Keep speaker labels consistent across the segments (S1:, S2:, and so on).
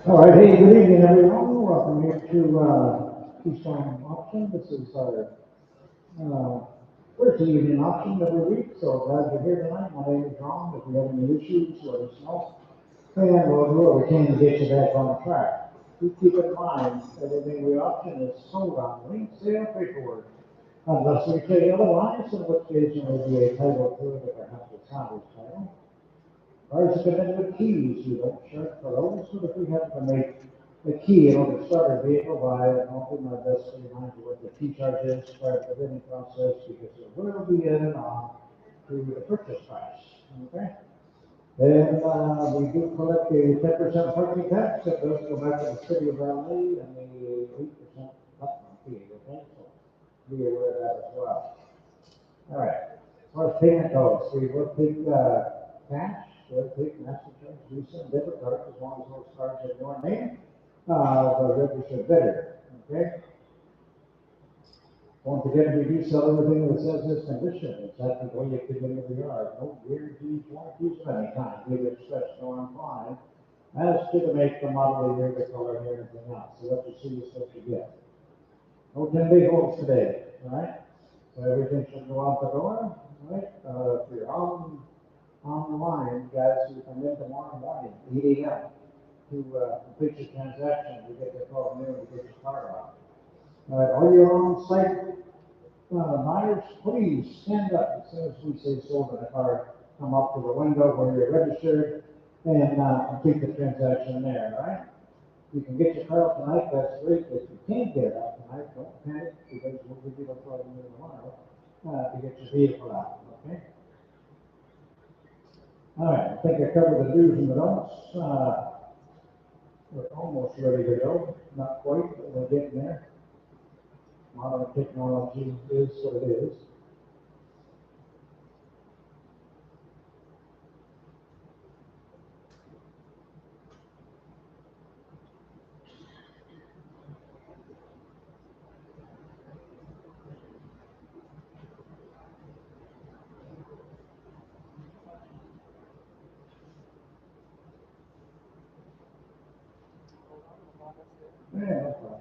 S1: All right, hey, good evening, everyone. Welcome here to Keystone Auction. This is our first evening auction every week, so glad you're here tonight. My name is Ron. If you have any issues, let us know. And we'll do what we can to get you back on track. Please keep in mind, everything we auction is sold on lien sale paperwork. Unless we say otherwise, in which case there may be a title to it, or perhaps a salvage title. Ours come in with keys, we don't charge for those, so if we happen to make a key in order to start a vehicle, I'll do my best to remind you what the key charge is prior to the bidding process, because it will be added on to the purchase price, okay? And, we do collect a 10% parking tax, that does go back to the city of Raleigh, and the 8% platform fee, okay? So be aware of that as well. All right, as far as payment goes, we will take, cash, we'll take MasterCard, Visa, and debit card, as long as those cards are in your name, the registered bidder, okay? Once again, we do sell everything that says this condition, it's at the way you pick it into the yard, no guarantees, warranties of any kind, give it stretch nor imply, as to the make, the model, the year, the color, and everything else, so what you see is what you get. No 10-day holds today, all right? So everything should go out the door, all right? If you're on the line, guys, you come in tomorrow morning, 8 a.m. to complete your transaction, you get the call noon to get your car out. All right, all your on-site buyers, please stand up as soon as we say sold in the car. Come up to the window where you're registered and complete the transaction there, all right? You can get your car out tonight, that's great. If you can't get it out tonight, don't panic, because we'll give you the call noon tomorrow to get your vehicle out, okay? All right, I think I covered the do's and the don'ts. We're almost ready to go. Not quite, but we're getting there. Modern technology is what it is. Yeah, no problem.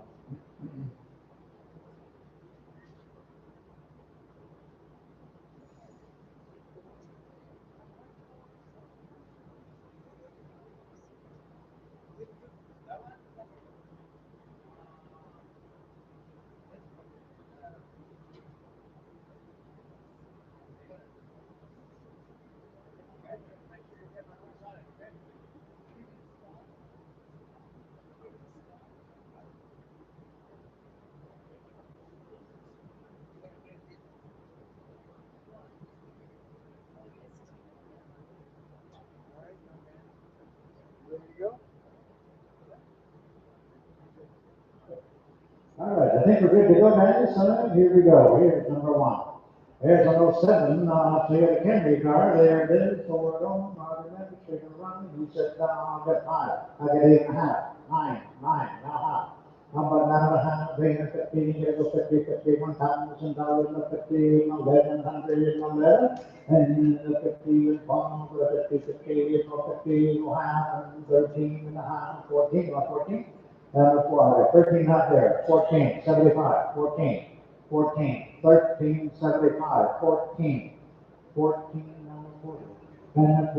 S1: All right, I think we're good to go, guys. All right, here we go. Here's number one. There's an '07 Toyota Camry car. There it is. Forward on, automatic, shaking around. He said, I got five. I got 8.5. Nine. Now high. How about 9.5? 350. Here goes 50, 50, $1,000, 50, 1,100, and the 50 is one, the 50, 50, is no 50, no half, and 13 and a half, 14, or 14. 400, 13 not there, 14, 75, 14, 14, 13, 75, 14, 14, now 40. And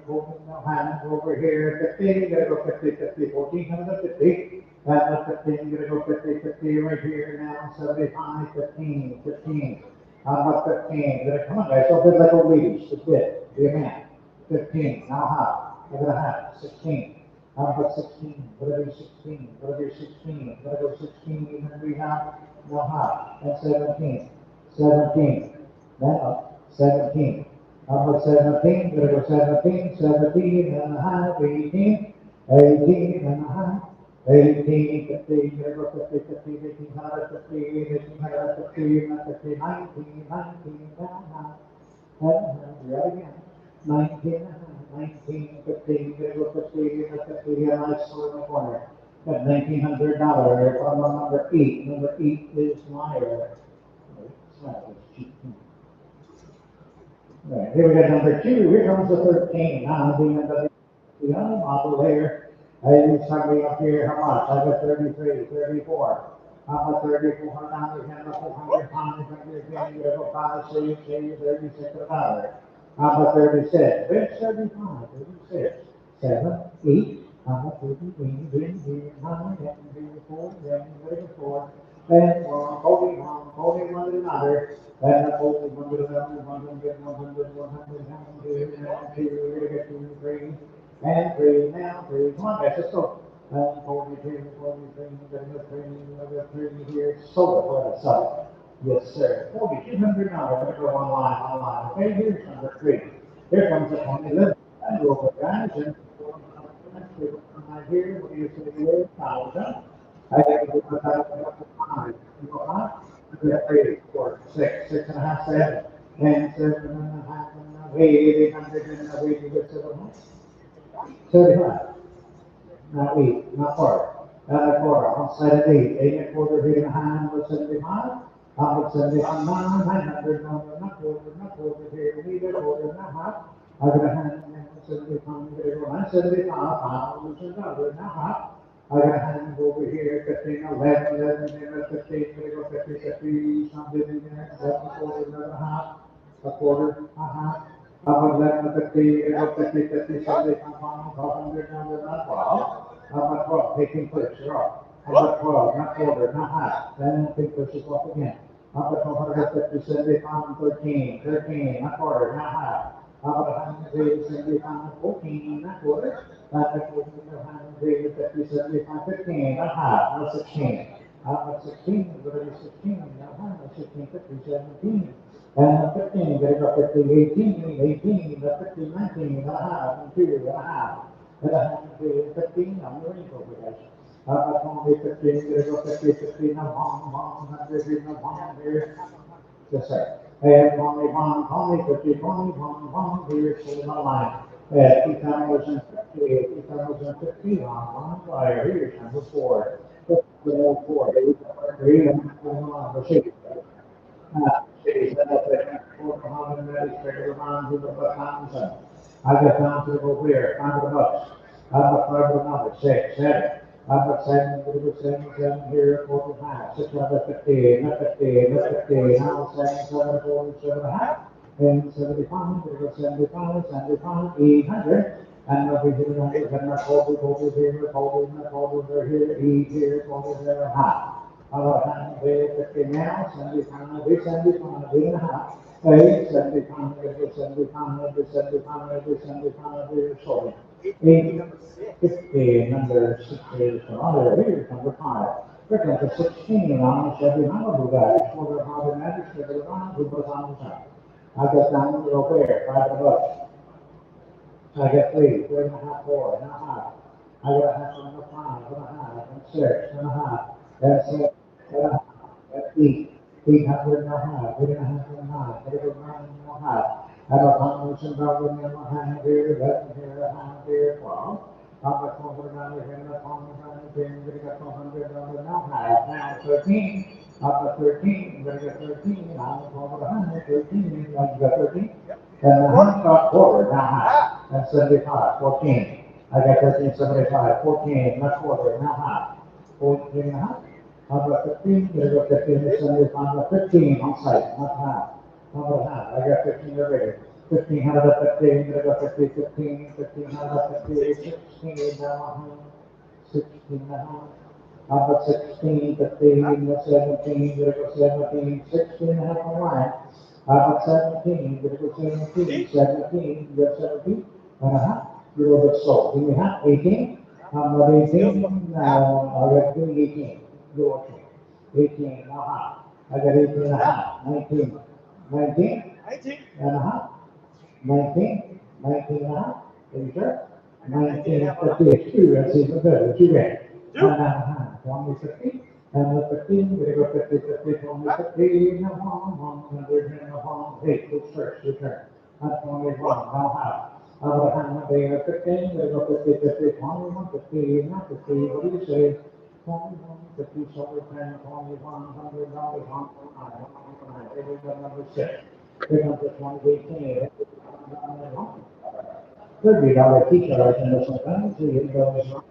S1: over, now hands over here, 15, gotta go 50, 50, 14, 150. And 15, gotta go 50, 50 right here now, 75, 15, 15. How about 15? Come on, guys, don't bid like old ladies, just bid, be a man. 15, now half, look at a half, 16. How about 16? Whatever 16, whatever 16, whatever 16, and we have no half, and 17, 17, then up, 17. How about 17? Whatever 17, 17 and a half, 18, 18 and a half, 18, 50, whatever 50, 50, 1800, 50, 1800, 50, 50, 19, 19, down half, right again. 19, 19, 15, 50, 50, a nice store in the corner. At $1,900, on number 8. Number 8 is Meyer. Right, here we got number 2. Here comes the 13. Now, the model here. Hey, somebody up here, how much? I got 33, 34. How about 34 dollars and the 400 pounds and you're getting rid of 5, 6, 8, 36 dollars. How about 36? It's 35, 36, 7, 8. How about 13, 9, 10, 4, 11, 4, and 1, 41, 41 to another. And the 41 to another, 100, 100, 100, 100, 2, 3, and 3, now 3, come on, guys, let's go. 43, 43, another 3 here, sold for the side. Yes, sir. $4,200. Let's go online. Okay, here's number 3. Here comes the 2011. And go for guys, and right here, what do you say here? 1,000. I think it's about 5. You go up. We got 3, 4, 6, 6.5, 7, and 7.5, 800, and 75. Not 8, not 4. Not a quarter. Outside of 8. 8 and a quarter, 8 and a half, number 75. Number 75, 900, number, not quarter, here, need a quarter and a half. I'm going to hand 75, there you go, 975, $1,000 and a half. I'm going to hand over here, 15, 11, 11, 15, there you go, 50, 50, something in there, 7, quarter, 11 and a half, a quarter, a half. About 11, 50, 50, 50, 70, 100, not 12. About 12, taking push, you're off. About 12, not quarter, not half. Then take pushes off again. About 150, 75, 13, 13, not quarter, not half. About 100, 75, 14, not quarter. About 100, 50, 75, 15, not half, not 16. About 16, whatever 16, not half, 16, 50, 17. And 15, there's a 50, 18, 18, the 50, 19, and a half, and 2, and a half, and a half, and 15, I'm ready for guys. Only 15, there's a 50, 15, I'm on, 100, I'm on here. Yes, sir. And only 50, 20, here's the line. 2050, 2050, on fire, here's number 4. The old 4, 3, and 6. I got down to the over here, down to the bucks. I'm a five another 6, 7. I'm a 7, little 7 here, 45, 6, 50, not 50, not 50, now 7, 7, 4, 7.5, and 75, little 75, 75, 800. And over here, and my over here, over here, 8 here, over there, half. About 50 now, 75, 75, 8.5. 8, 75, 75, 75, sorry. 8, 50, number 6 is here, number 5. We're going to 16 on the 7 number guys. For the harbor magic, the line, who goes on the side. I got down over there, 5 of us. I got 3, 3.5, 4, and a half. I got a half on the 5, and a half, and 6, and a half. That's 6, and a half. That's 8. 800 and a half, 8 and a half and a half, 8 and a half. I have a combination problem in my hand here, that here, a hand here, 12. I have a $400 here, a $400 here, I'm going to get $400 now, now 13. I have a 13, I'm going to get 13, now I'm over 100, 13, I got 13. And the half got quarter, now half, that's 75, 14. I got 13, 75, 14, not quarter, now half, 14 and a half. How about 15? There's a 15, there's 15 on site, not half. How about half? I got 15 already. 15, how about 15? There's a 50, 15, 15, how about 50, 16, now 16 and a half. How about 16, 15, there's 17, there's a 17, 16 and a half on line. How about 17, there's a 17, 17, there's 17 and a half. You're a bit slow. Give me half, 18. How about 18? I got 18. Go okay. 18 and a half. I got 18 and a half. 19. 19? 19 and a half. 19. 19 and a half. Are you sure? 19 and 50 is 2. That's even better. 2 grand. 2 and a half. 20, 50. And the 15, we go 50, 50, 20, 50, and a 100 and a 100. 8. Good search. Return. That's 21. Now half. How about a hand? They are 15. We go 50, 50, 21, 50, not 50. What do you say? 21, 50, solar panel, 21, $100 on number 6. Pick up the 2018. $30 teacher license, so you go.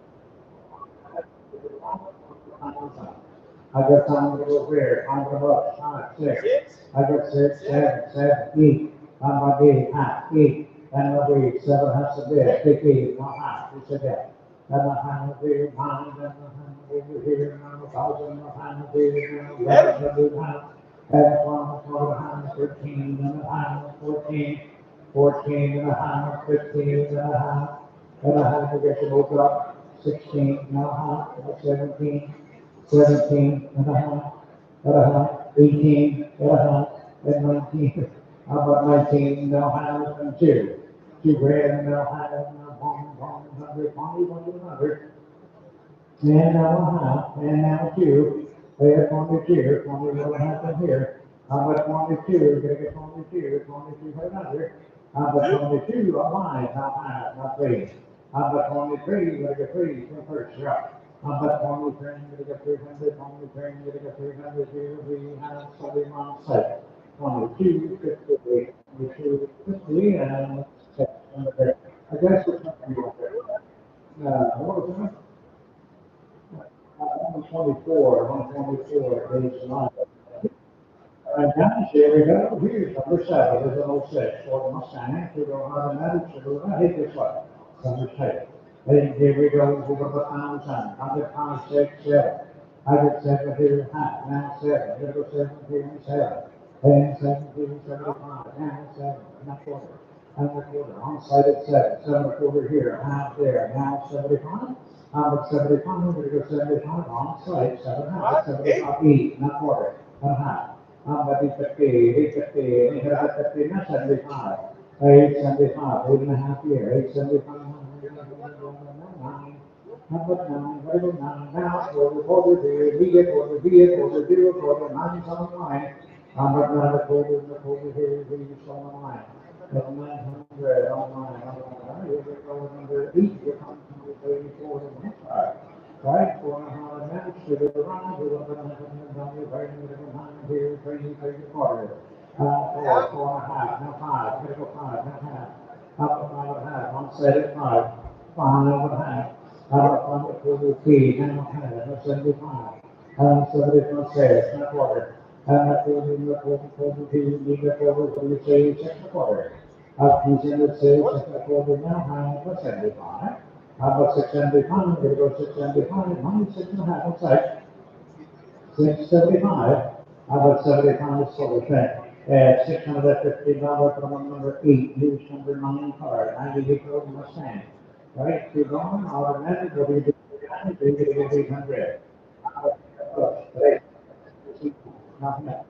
S1: I got time to go here, I'm gonna look, 6. I got 6, 7, 8. I'm gonna be half, 8. And I'll be 7 has to be, 8, not half, it's a death. And the hand of the hand, and the hand over here, and the thousand, the hand of the hand, and the hand. And one for the hand, 13, and the hand, 14, 14, and the hand, 15, and the hand. And I have to get to look up 16 and a half, 17, 17 and a half, 18 and a half, and 19. How about 19 now half and 2? 2 grand now half and 100, 100. And now a half, and now 2. There's 22, 21 and a half in here. How about 22? Gonna get 22, 22 for another. How about 22? A line, not half, not 3. How about 23? Gonna get 3 for first shot. How about 23? Gonna get 300, 23, gonna get 300 here. We have 71 set. 22, 50, 22, 50, and I guess we're talking about what was that? 124, page 9. Now, here we go. Here's number 7. There's an 06 Ford Mustang. We don't have an attitude. So we're going to hit this one. Number 6. Then here we go. Over the pound sign. 100 6, 7. I get 7 here, half. Now 7. Here go 7 here, 7. And 7 here, 75. Now 7. Not quarter. And the quarter. On side at 7. 7 quarter here, half there. Now 75. But 75, we're going to go 75 on site, 7 half, 75 8, not quarter, 1 half. But 50, 850, 850, not 75. 875, 8 and a half here, 875, 9. How about 9, what about 9? Now, quarter here, we get quarter, do a quarter, 9 is on the line. But now the quarter here, we use on the line. That's 900 on the line, here we go, number 8, we come to 34 and next part. Right, 400 minutes to the around, we're going to have very little time here, 3 quarters. 4, 4.5, now 5, critical 5, now half. Up 5.5, one set at 5, 5.5. Up on the quarter feet, now half, that's 75. 75 cents, not quarter. Quarter, feet, leave it over, so you say 6.25. He's in the sales, 6.25 now, high, plus 75. How about 675? We're going to go 675, minus 6.5 on site. 675. How about 75 solar check? At $650 from number 8, use number 9 card, 98 Ford Mustang. Right, keep going, automatic, what do you do? You're going to get 800. Nothing else.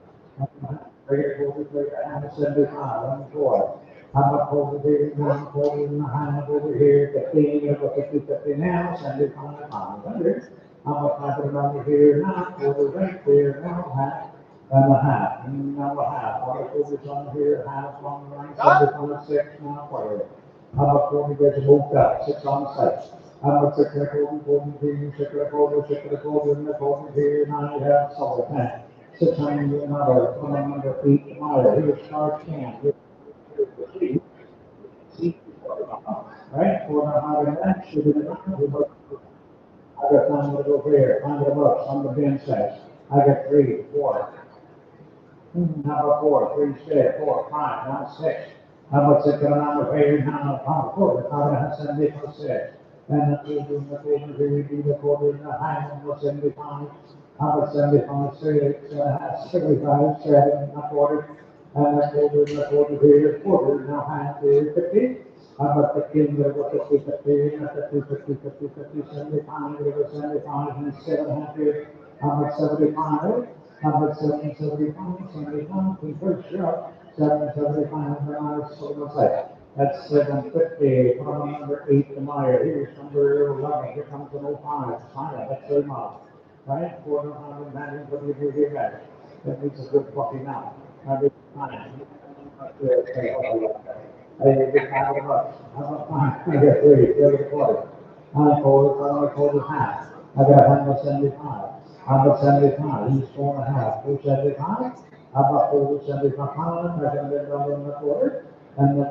S1: Regular quarter, 75, 1 4. I'm up over here, now, over in the hand over here, 15, over 50, 50 now, 75, 500. I'm up over here now, over right there, now, half, and a half, and now a half. I'm up over on here, half on the right, 75, 6, now, quarter. I'm up over there to move up, 6 on the site. I'm up 6 and a quarter, 6 and a quarter, 6 and a quarter, and a quarter here, now you have solid 10. 600 another, 8 mile, here's Star Camp. Right? 400 that should be the number. I got time to go here, 100 bucks on the bin size. I got 3, 4. Number 4, 3, 6, 4, 5, now 6. How about 6 on number 8, now 4, 570 for 6. And the quarter, we do the quarter in the high number 75. How about 75, 6, 75, 7, a quarter. And the quarter here, quarter, now half here, 50. How about 15, we'll go 50, 50, 50, 50, 50, 50, 75, we'll go 75, and 7 half here. How about 75? How about 7, 75, 75, we first shot, 7, 75, and now so what's that? That's 750, from number 8 to Meyer, here's number 11, here comes an 05, China, that's 3 miles. Right, 400, man, what do you do here, guys? That makes a good coffee now. How about fine? I get 5 bucks. How about fine? I get 3 quarters. I told half. I got 175. How about 75? He's 4.5. 475? How about 475? I got $100 in the quarter. And the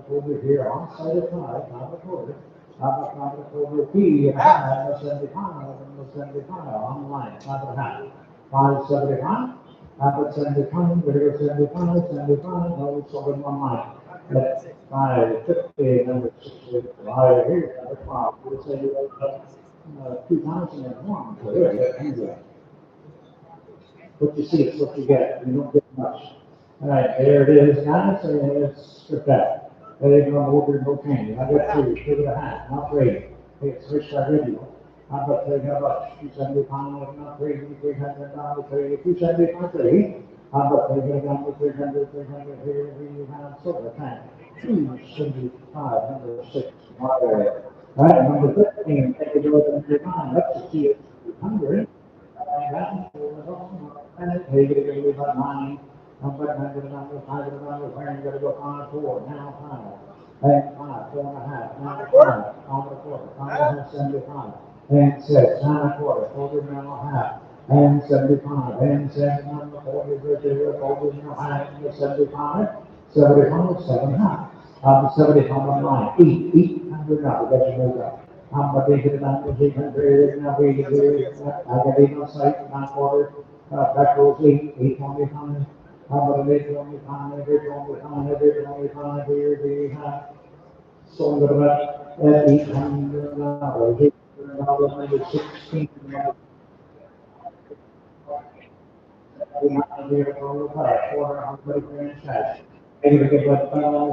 S1: quarter here on side of 5, not a quarter. number 40 and a half, number 75 online, 5.5. 575, number 75, video 75, no, sold online. That's 550, number 60, right here, number 5. We'll say you have 2001, so there, what you see is what you get. You don't get much. All right, there it is, guys. So let's strip that. There you go, order no candy. I got 2.5, not 3. It's switched our video. I got 3 bucks, 275, not 3, $300, 275, 3. I got 300, 300 here, we have silver tank. 275, number 6, water. All right, number 15, take it over to number 9. Let's just see it, 100. Hey, get it about 9. I'm going to get another 5, where you got to go 5, 4, now 5. And 5, 4.5, now 5, 5.25, 5.5, 75. And 6, 9.25, 40 now half. And 75, and 7, 40, 40 now half, 75, 75, 7.5. 75 on line, 800 now, that's your move up. I'm going to take it down to 800, now we get here, I got 8 on site, 9 back rows 825. I'm going to make 25, every 25, every 25, here we have. So I'm going to at $800, $800, 16, quarter, I'm going to finish that. Maybe we get like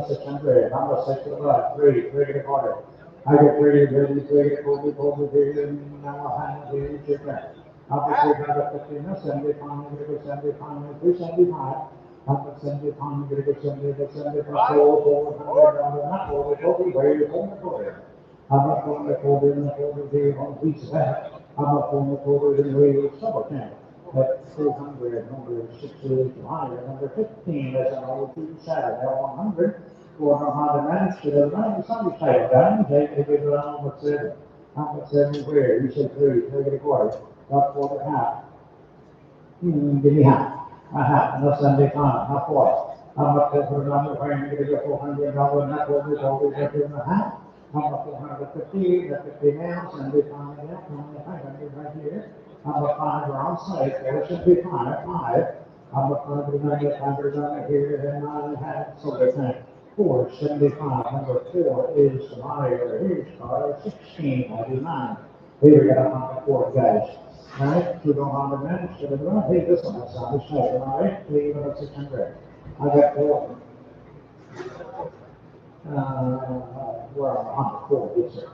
S1: 600, I'm going to 6 to the 3 to quarter. I get 3, 40, now I have the chicken. After 350, 75, 75, 375. After 75, 75, 400, not 40, where you hold the quarter. I'm not going to quarter in the quarter here on a piece of that. I'm not going to quarter in the way of summer camp. That's 200, number 68 higher, number 15, that's an old 2 Saturday, 100. For how to manage to the money, somebody type down, take it around, what's it? How much 7 where? You said 3, 3.25, about 4.5. Give me half. A half, no 75, not 4. How much is the number where you're going to get $400, not what we always get in a half? How much 450, that's 50 now, 75 now, 500 right here. How much 5 are on site, there should be 5. How much 500 on here, and 9.5, so that's 475, number 4 is higher, here's car 1699. Here we got number 4, guys. Alright, we don't want to manage to the right. Hey, this one is on this side, alright? Leave it at 600. I got 4. We're on 4, yes, sir.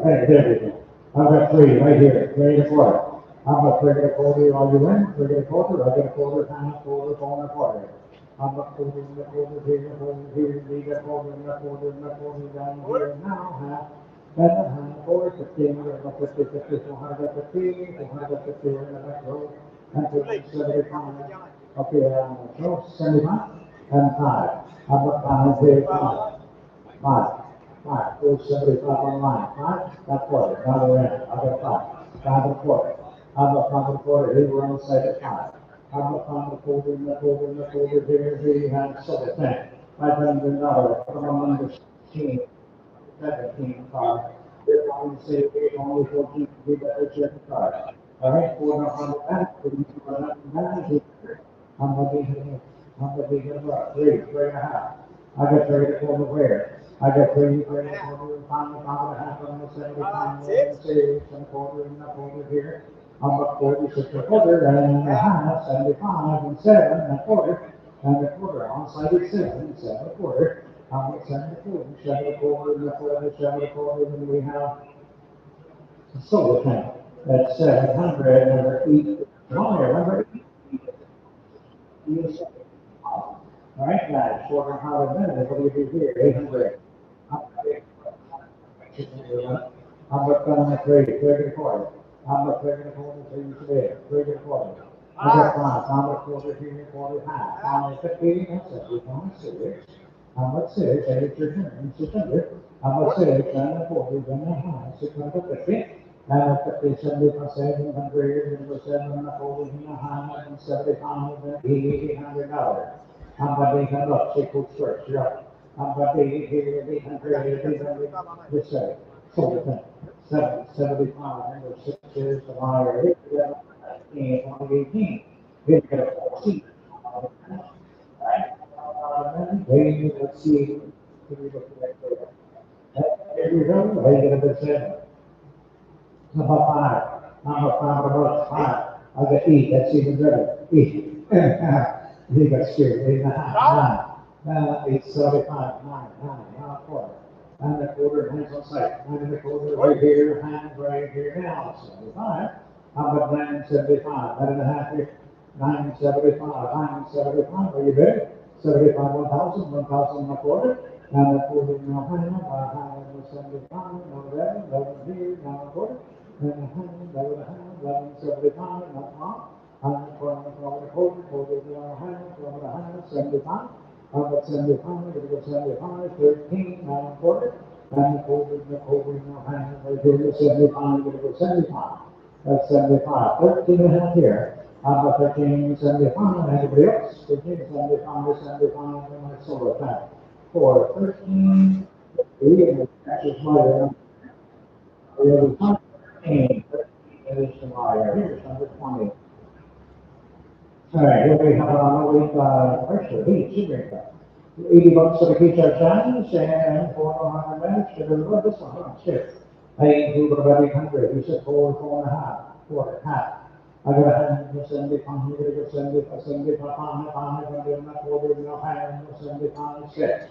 S1: Hey, there we go. I've got 3 right here, 3 to 4. I've got 3 to 40, all you in? 3 to 40, I get a quarter, half, quarter, 4 I'm not putting the quarter here, leave that quarter, and that quarter, and that quarter down here now, half. Then 450, 50, 450, 450 in the back row, and 75. Okay, so 75 and 5. I've got 5 here, 5. 475 on line. 5, that's quarter, another end, I've got 5. 5.25. I've got 5.25, here we're on the side at 5. I'm not on the folder, in the folder, here, we have several things. $500 from number 16, 17 card. They're going to say, only 14, we got to check the card. All right, $400, I'm gonna be here about 3.5. I got 3 to where? I got 3 to and 5.5 on the 75, and quarter and a quarter here. I'm about 46 a quarter and a half, 75 and 7 and a quarter, and a quarter. On site is 7 a quarter. I'm at 7 a quarter, 7 a quarter and a quarter, 7 a quarter, and we have solar tank at 700 and 8. Remember, all right, guys, shorter how to minute, what do you do here? 800. I'm not going to 3 to 40. I'm not 3 to 40 to you today, 3 to 40. I got 5, I'm not 40 here, 40 half. I'm at 15, that's it, I'm 6. I'm at 6, 8, 600. I'm at 6, and 40, then a half, 650. And at 50, 75, 700, and 7 and a 40, and a half, and 75, and $800. I'm going to make that up, 6 foot square, yeah. But here, 800, this way, sort of thing. 75, and there's 6 years of higher, 2018. Here we got 14. Right? Then let's see, here we go. Here we go, they get a bit 7. Number 5, about 5. I got 8, that's even better. 8. He got scared, 8.5, 9. 8.75, 9.25. And the quarter, hands on sight. 9 and a quarter right here, hands right here now. 75. How about 9.75? 9.5 here. 9.75, 9.75. Are you ready? 75, 1,000, 1,000 and a quarter. And a quarter now, 175, 11 here, now a quarter. And a 11.75, not wrong. 100, quarter now, 75. About 75, we're going to go 75, 13, 9 and a quarter. And the quarter now, right here, 75, we're going to go 75. That's 75. 13 and a half here. About 13, 75. Anybody else? 13, 75, 75, and that's sort of that. 4, 13, 3, and that's just my the other 13, 13 is my here's number 20. All right, here we have pressure, heat, sugar. 80 bucks for the Keystone challenge and 400 minutes to deliver this one. Hold on, shit. Hey, people about 800. You said 4.5, quarter, half. I got a 175, you gotta go 75, 75, 100, and that quarter, and a 175, 6.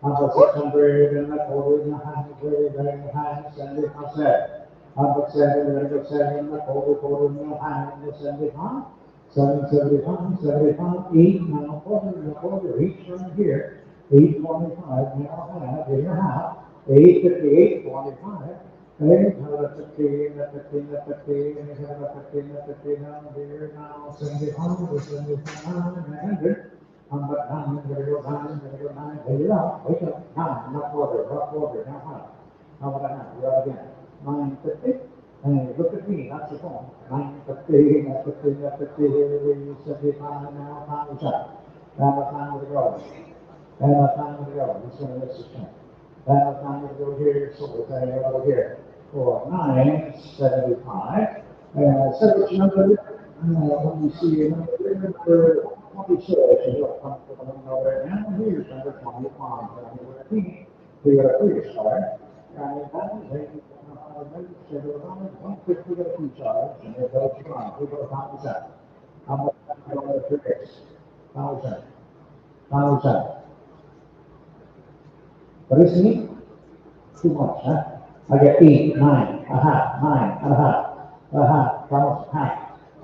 S1: About 600, and that quarter, and a 100, and a 175, 7. About 7, we're gonna go 7, and that quarter, and a 175. 775, 75, 8, now quarter, each one here, 825, now half, in a half, 858, 25, 850, 50, 50, and 50, 50, now here, now 75, 75, 100. But 9, gonna go 9, gonna go 9, wake up, 9, not quarter, now half. How about a half? We're out again. 950. And look at me, that's the phone. 950, 950, here we 75 now, time is up. Now time to go. Now time to go. This one, this is 10. Now time to go here, so we're going to go here. 4, 9, 75. So which number? Let me see, number 26. You'll come to the number right now. Here's number 25. We got a 3 star. And then we get a 2 charge, and it goes on. We go down to 7. How much time do I fix? 1,000. 1,000. But isn't it too much, huh? I get 8, 9, a half, 9, and a half, half.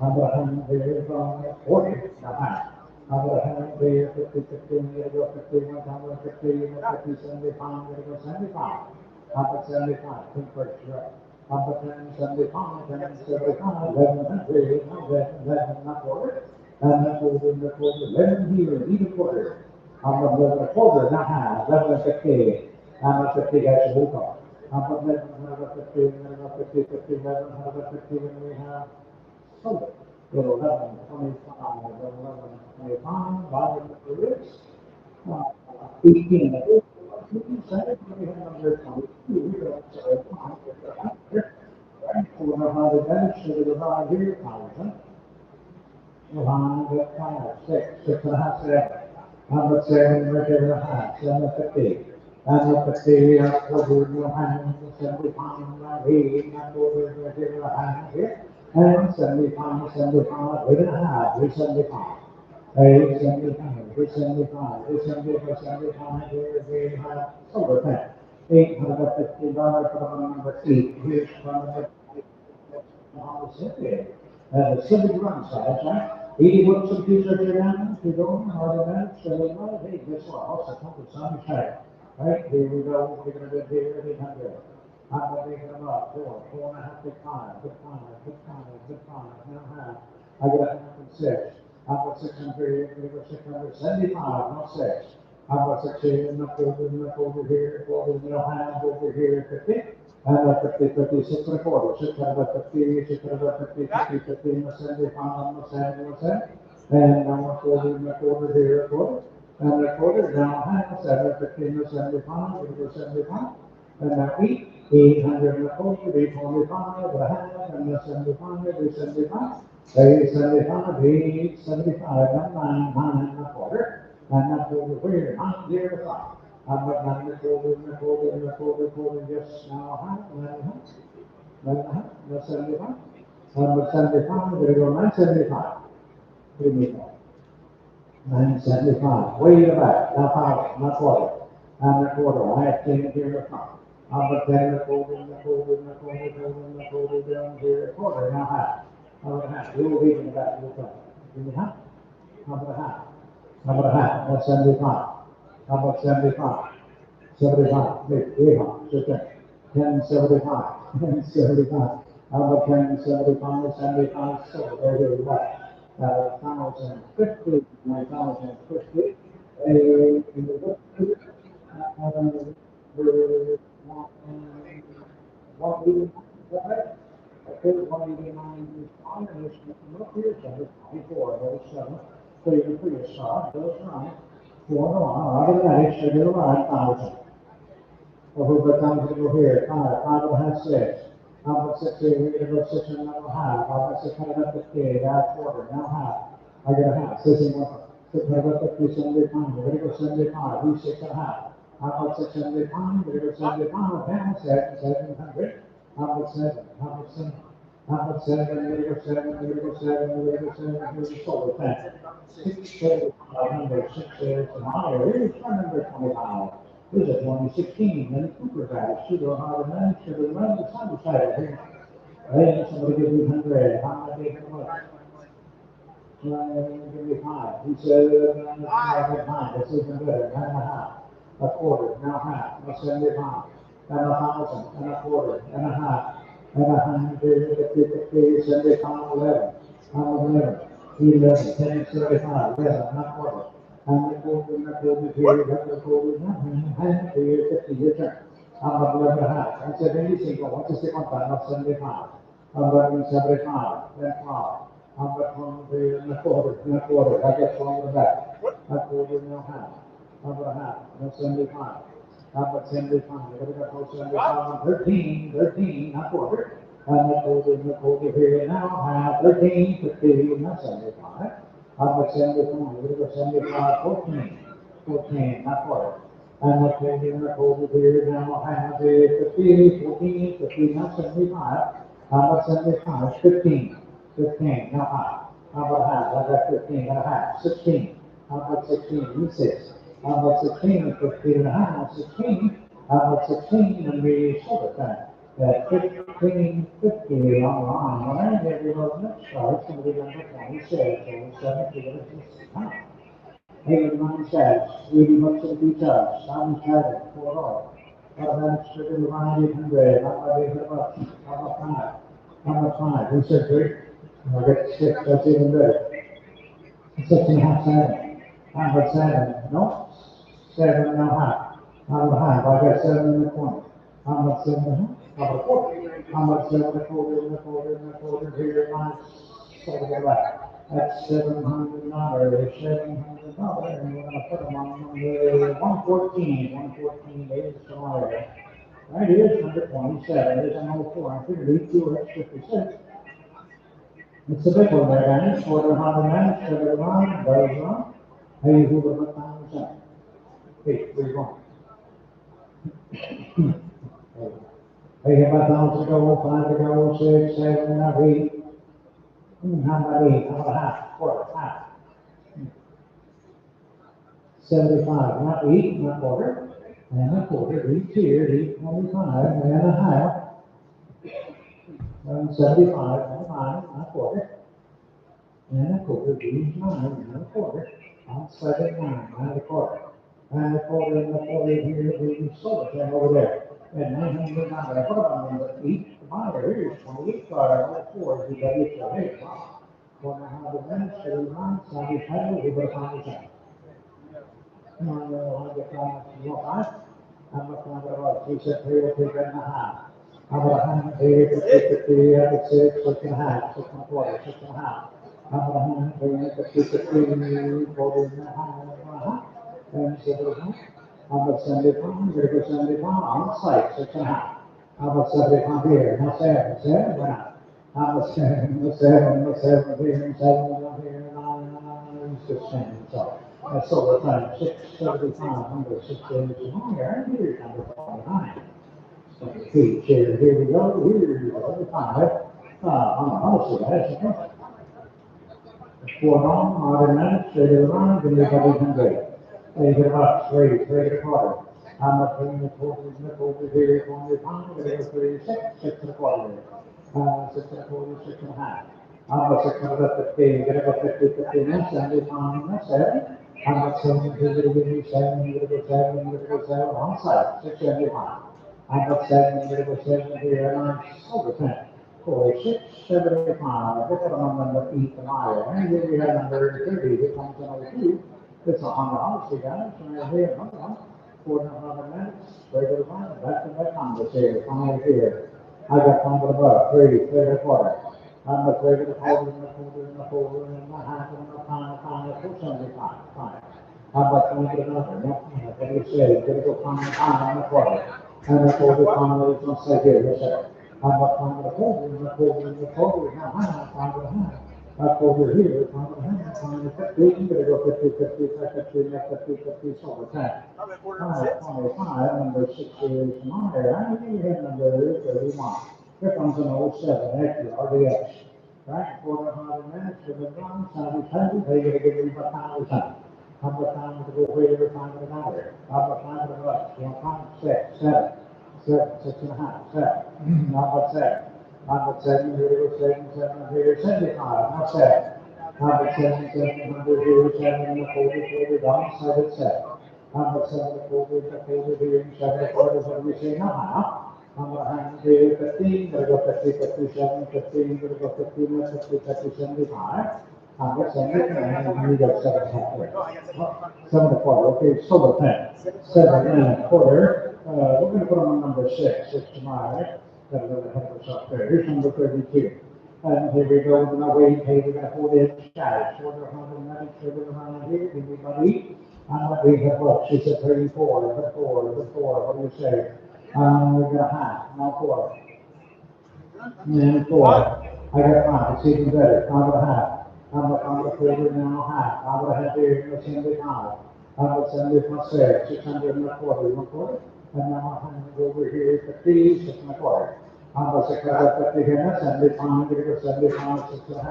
S1: How about 100 from 40, a half. How about 100, 50, 15, you go 50, 150, 50, 75, you go 75. How about 75, think first, right? How about 75, 75, 1100, 11, not quarter. And that quarter, 11 here, even quarter. How about 11 a quarter, not half, 11 50. How about 50, that's a whole car. How about 11, how about 50, how about 50, 50, 11, how about 50, when we have 100. 11, 25, 11, 25, volume of the ribs. 18, 18, 7, we have number 22, we don't say 100. Right, so we know how to manage to divide here, 1,000. 5, 6, 6.5, 7. Number 7, right there, 1/2, 750. Number 50, quarter, 175, right here, quarter, right there, 1/2 here. And 75, 75, 8.5, 375. 875, 375, 375, 75, here we have silver pen. $850 for number 8. Here's from the civic run size, right? 80 bucks a piece of your down, if you don't, or the minutes, so they might, hey, guess what? Also, come to some check. Right, here we go, we're gonna do here, 800. I'm gonna make them up, 4, 4.5, big 5, big 5, big 5, big 5, now half. I got 106. How about 600, we're gonna go 675, not 6. How about 600, enough over here, over, half over here, 50. How about 50, 50, 6 and a quarter, 650, 650, 50, 50, 75, 70, and now 40, quarter here, quarter. and a quarter, now half, 715 to 75, we go 75, and now 800 and a quarter, 825, a half, and a 75, 875, 875, 875, and 9 and a quarter, and a quarter here, 905. I'm not nine and a quarter, and a quarter, and a quarter, quarter, just now a half, and a half, and a half, and 75. 75, we're going to go 975. Give me that. 975. Way to the back. Now 1,000, not quarter. And a quarter. I have 10 here in the front. Up a 10 and a quarter, and a quarter, and a quarter, and a quarter, down here a quarter. Now half. How about a half? Little lead in the back. Little front. Give me half. How about a half? How about a half? That's 75. How about 75? 75. Big high. So 1075. 1075. How about 1075? 75. So there you go. 1,050, 1,050. What we okay, 189 is on, and there's no clear center, 24, those 7. So you can put your star, those right, 4 to 1, automatic, so you're right, 1,000. Or who but I'm going to go here, 5, 5 will have 6. How about 6 here, we're going to go 6 and another half. How about 650, add quarter, now half. I get a half, 6 and 1, 650, 75, we're going to go 75, who's 6 and a half. How about 675, we're going to go 75, down 700. How about 7, how about 7? How about 7, we're going to go 7, we're going to go 7, we're going to go 7, here's the solar tank. 6 number 6 is an higher, here's number 25. This is 2016, then Cooper guy, pseudo hard man, should have run the sun side here. Hey, somebody give me 100, how much they can work? Give me 5. He said, I get 9, that's even better, 9.5. A quarter, now half, that's 75. And 1,000, and a quarter, and a half, and 150, 75, 11. How 11? 11, 10, 75, 11, not quarter. And the quarter, and the quarter, here, and the quarter, and here, 50, your turn. I'm about 11 and a half. I said, any single, what's the second time? Not 75. I'm about 75, then 12. I'm about 23 and a quarter, and a quarter. I got 12 in the back. A quarter and a half. How about a half? That's 75. How about 75? We're going to go 75, 13, a quarter. And the quarter here now, 13, 15, that's 75. How about 75? We're going to go 75, 14, a quarter. And the quarter here now, 15, 14, 15, that's 75. How about 75? 15, now half. How about half? I got 15 and a half, 16. How about 16? 6. How about 16? 15 and a half, 16. How about 16? And we sort of that 15, 50 online. When I get to those next cards, it's going to be number 26, or 17, 89 cents, 80 bucks and 2 cents, 77, 4 dollars. How about sugar line 800? How about 800 bucks? How about 5? How about 5? Who said 3? I get 6, that's even better. 6 and a half, 7. How about 7? No. 7 and a half. How about half? I got 7 and a quarter. How about 7 and a half? How about a quarter? How about 7 and a quarter, and a quarter, and a quarter, here, 9, 7 and a half. That's $700, $700, and we're going to put them on number 114. 114 is tomorrow. Right here's number 27. Here's an old 4. I'm figuring 2 X 56. It's a big one there, guys. Quarter hundred minutes, sugar line, goes on. Hey, who would have found this? Hey, where you going? Hey, about 1,000 to go, 5 to go, 6, 7, 8. How about 8? How about half? Quarter, half. 75, not 8, not quarter. And a quarter, 8 here, 825, and a half. 75, and a 5, and a quarter. And a quarter, 8, 9, and a quarter. I'm 7, 9, and a quarter. And a quarter, and a quarter here, the solar thing over there. And 900, I put on number 8, the buyer, here's 28 card, all 4, you got it, so hey, wow. 100 minutes, 39, 75, we got 5 cents. I'm going to get 5. I'm going to about 2 cents, 3 will take 1.5. How about 100, 50, 6, 6 and a half, 6 and a quarter, 6 and a half. How about 100, 50, 40 and a half. and 75. How about 75? We're going to go 75 on the site, 6.5. How about 75 here? Now 7, why not? How about 7, the 7, the 7 here, 7 here, 9, just 10. So that's over time. 675, number 6 inches higher. And here's number 49. So feet here, here we go, here we go, 5. On the house, that's okay. 4 on, automatic, straight to the line, then you got 800. Take it up, straight to the quarter. How much in the quarter, here, 25, we're going to go 36, 6.25. 6.25, 6.5. How much 650, get it up 50, 50, 75, 7. How much 7, you're going to give me 7, you're going to go 7, you're going to go 7, on site, 675. How much 7, you're going to go 7 here, 9, over 10. 4, 6, 75. Look at the number 8 to mile. And here we have number 30. Here comes another 2. It's a Honda Odyssey, guys. And here, another one. 4.5 minutes. Regular line. Back to back Honda here. 5 here. I got one with above. 3, 3.25. I'm the 3 to the quarter, and the quarter, and the quarter, and the half, and the 5, 475. 5. How about 20 to another? What do you say? Get it go 5, on the quarter. And the quarter, 5, let's not say here. Yes, sir. How about 5 to the quarter, and the quarter, and the quarter, now 5 to the half. Up over here, 5 to the half, 5 to 50, you're going to go 50, 50, 50, 50, 50, so over 10. 5, number 6 is higher. I think we have number 31. Here comes an 07, extra, RDX. Right, 4.5 minutes to the run, 70, they're going to give you about 5%. How about time to go here, 5 to another? How about 5 to the bus? 6, 7, 6.5, 7. How about 7? How about 7, here, 7 here, 75, now 7. How about 7, 700 here, 7 in the 40, down, 7, 7. How about 7 to 40, here, 7 to 40, what do we say now? How about 100 here, 15, gotta go 50, 57, 15, gotta go 15, 50, 50, 75. How about 70, and you got 7.5. 7 to 4, okay, so the 10. 7 and a quarter. We're going to put on number 6, 6 to my. Got a little help us up there. Here's number 32. And here we go with my weight. Hey, we got 4-inch guys. 490, around here. Give me money. I'm not being a book. She said 34, but 4. What do you say? We got a half. Now 4. And 4. I got 5. It's even better. 5.5. I'm a quarter now half. I'm going to have here 75. I'm going to send it my 600 and a quarter. 1 quarter. And now I'm going to go over here 50, 6 and a quarter. I'm going to 650 here, 75, I'm going to go 75, 6.5.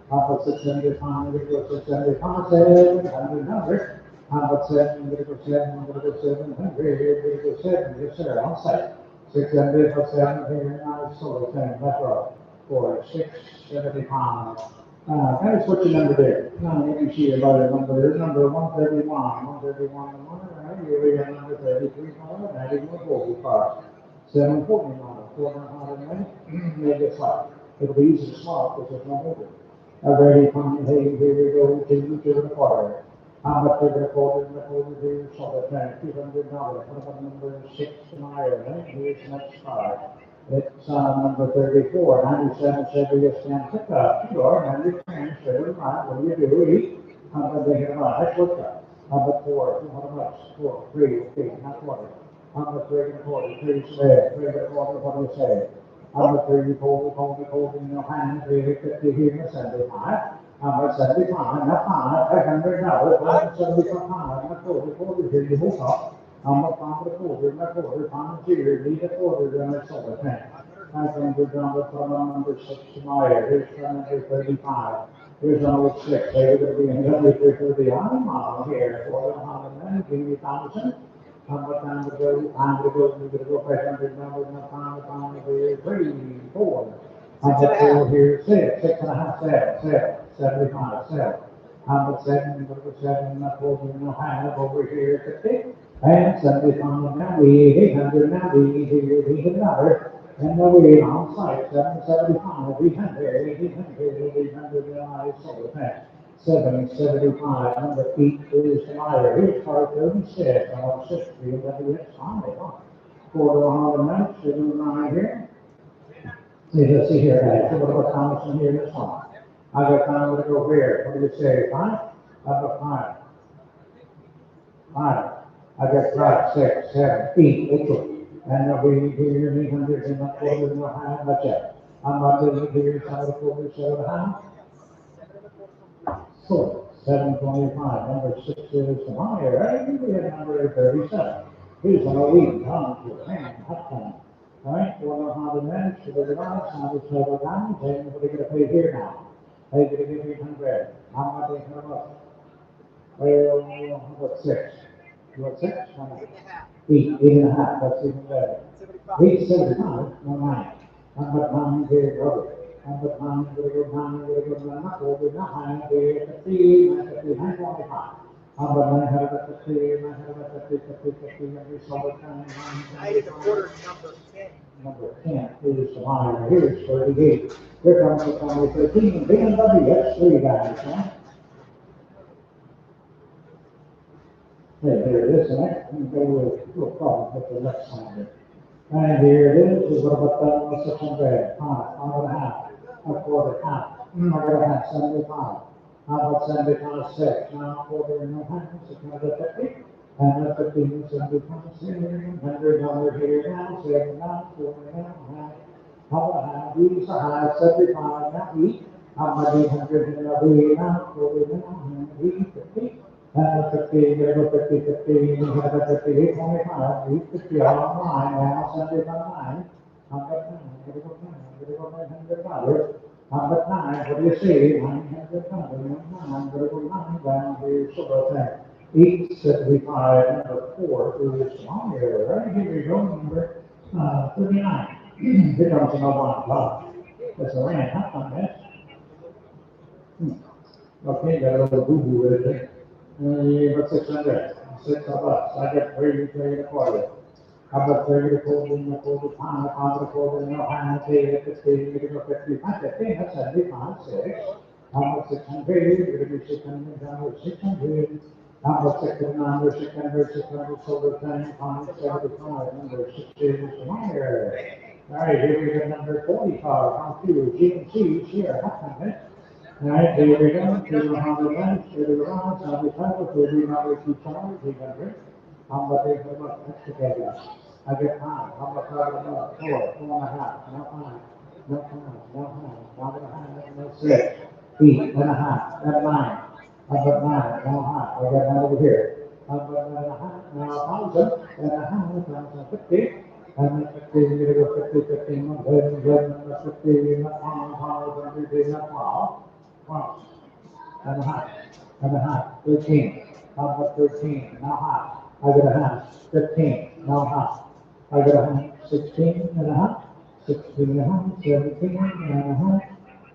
S1: I'm going to 675, I'm going to go 675, 700. I'm going to 7, I'm going to go 7, I'm going to go 700, here, I'm going to go 7, yes sir, on site. 600 for 7 here, now it's sort of 10, that's right. For 675. Kind of switch the number there. Now you can see about a number 131, 131, right? Here we have number 33, 91, 45. 740 now, 400 maybe a slot. It'll be easy to slot because there's no movement. Already coming, hey, here we go to the quarter. How much we're going to quote in the quarter here? So that's $200. What about number 6 higher? Here's next card. It's number 34, 97, 70, stand pick up. Sure, 93, 75, what do you do? Eat. How about they get about? That's what's up. How about 4? 200 bucks. 4, 3, okay, not 20. How much 3 and 40? 3 square. 3 and 40, what do you say? How much 3 and 40 in your hand? 3 and 50 here, 75. How much 75? Not 5, $500. 75, not 40 here, you move up. How much 5 to 40, not 40, 5 here, need a quarter, then it's over 10. I think we're down to number 6 tomorrow. Here's number 35. Here's number 6. They're going to be in W330 on the model here. 400, give me 1,000. How much time to go? Time to go. We're going to go 500 numbers. No time to go. 3, 4. How much 4 here? 6, 6.5, 7, 75, 7. How much 7? We're going to go 7, not 4, no half over here. 50. And 75 now. 800 now. Here's another. And then we on site, 775, 800, 800, so the fact. 775, number 8 is higher. Here's part 36, on 60, and that's on it. 4 to 100 minutes, 9 here. See here, guys. What about Thomas in here this one? I got time to go here. What do you say, 5? How about 5? 5. I got 5, 6, 7, 8, 8. And there'll be here, 800 and not quarter, no high, much up. I'm not doing it here, 7 quarter, 7 high. 4, 725. Number 6 is the higher. Right? We have number 37. Here's an elite, down to hand, up time. All right, we'll know how to manage to the device, how to slow it down, and what are you going to pay here now? Are you going to give me 100? How much are you going to look? Well, how about 6? You want 6? 8, 8.5, that's even better. 8.75, no 9. How about 9 here, brother? How about 9, going to go 9, going to go 9, over 9, there, 50, 925. How about 950, 950, 50, and we saw the time.
S2: I did the quarter number 10.
S1: Number 10 is the line. Here's 38. Here comes the number 13. Big and W, that's 3 guys, huh? There it is, and I can go with a problem with the left side here. And here it is, what about that 600? 5, 5.5, a quarter, half. I got a half, 75. How about 75, 6? Now, quarter, no half, 650. And that's 15, 75, 100 over here now, 7 now, 4 now, how about half? These are high, 75 now, each. How about 800 and a V now, 40 now, 50. And 50, gonna go 50, 50, you have a 50, 25, 50 online, now 75. How about 9? Gonna go 9, gonna go $900. How about 9? What do you see? $900. 9, gonna go 9 down here, so that's 875, number 4 is on here, right? Here we go, number 39. Here comes another one. That's a land, huh, on this? Okay, got a little boo-boo right there. But 600, 6 of us. I get 30 to 40. How about 30 to 40 and 40 pounds, 5 to 40 and a half, 50, 55, 50, that's 75, 6. How about 600, you're going to be 600, down to 600. How about 600, 600, 600, so the 10, 75, number 6 is higher. All right, here we go, number 45, how to, G and C, here, how can it? All right, here we go, to the 100 left, to the right, 75, to the number 2 charge, 800. How about they come up, that's together. I get 5, how about 5 and 4, 4.5, no 5, no 5, no 5, no 6, 8.5, no 9. How about 9, no half, I got 9 over here. How about 9.5, now 1,000, and a half, 1,050. And 50, you're going to go 50, 15, 11, 50, not 1, 100, not 12. 12 and a half, 13. How about 13? Now half. I got a half. 15. Now half. I got a half. 16 and a half. 16 and a half. 17 and a half.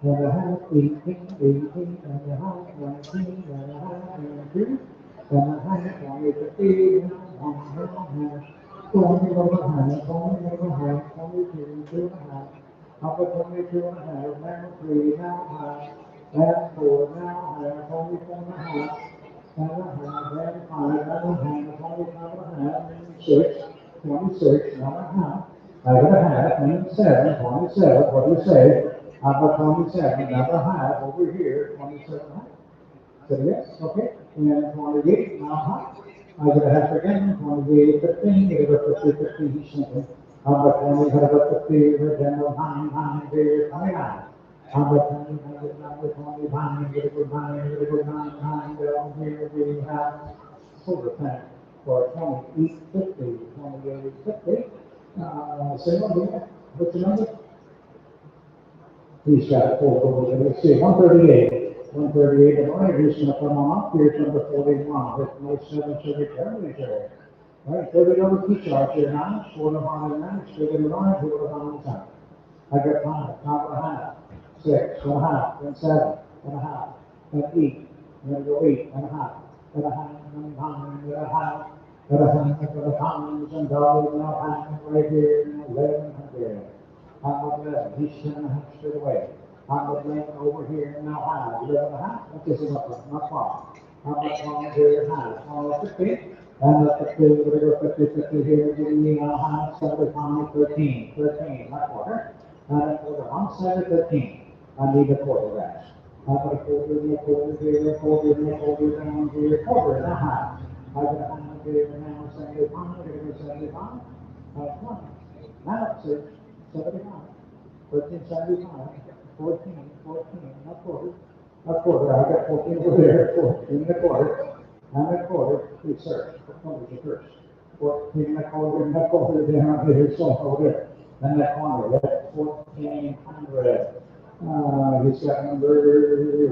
S1: And a half. 18, 18 and a half. 19 and a half. 22 and a half. 20, 15 and a half. 20 and a half. 20 and a half. 22 and a half. How about 22 and a half? Now 3 now half. And 4 now, and 24 and a half, and a half, and 5, and a half, 25 and a half, and 6, 26, and a half. I got a half, and 7, 27, what do you say? How about 27, another half over here, 27 and a half. So yes, okay, and 28, now half. I got a half again, 28, 15, you got a 50, 50, something. How about 20, how about 50, then 9, 29. How about 20, 20, 9, get a good 9, get a good 9, 9, down here we have silver pen for 28, 50, 28, 50. Say what here? What's your number? He's got 4 over there. Let's see, 138. 138, all right, he's going to come on up. Here's number 41. With no 7 civic heritage area. All right, 30 over 2 charge here now. 4 on the man, straight in the line, 4 on the top. I got 5, top and a half. 6 and a half, then 7 and a half, then 8, and then go 8 and a half, and a half, and a half, and a half, and a half, and a pounds and dollars, and a half, right here, and 1100. How about 11? He's 10 and a half straight away. How about 11 over here, and now half, 11 and a half? That gives him up, not far. How about 12 here, half, 50? And the 50, we're going to go 50, 50 here, giving me a half, 75, 13, 13, not quarter. And quarter, one side of 13. I need a quarter rest. I got a quarter, and a quarter, here, a quarter, and a quarter, down here, quarter and a half. I got a half, here now, 75, here we go 75, 20. Now it's 75, 1375, 14, a quarter, I got 14 over there, 14 and a quarter, and a quarter, we search, what was the first? 14 and a quarter down here, so over there, and that corner, that's 1400. He's got number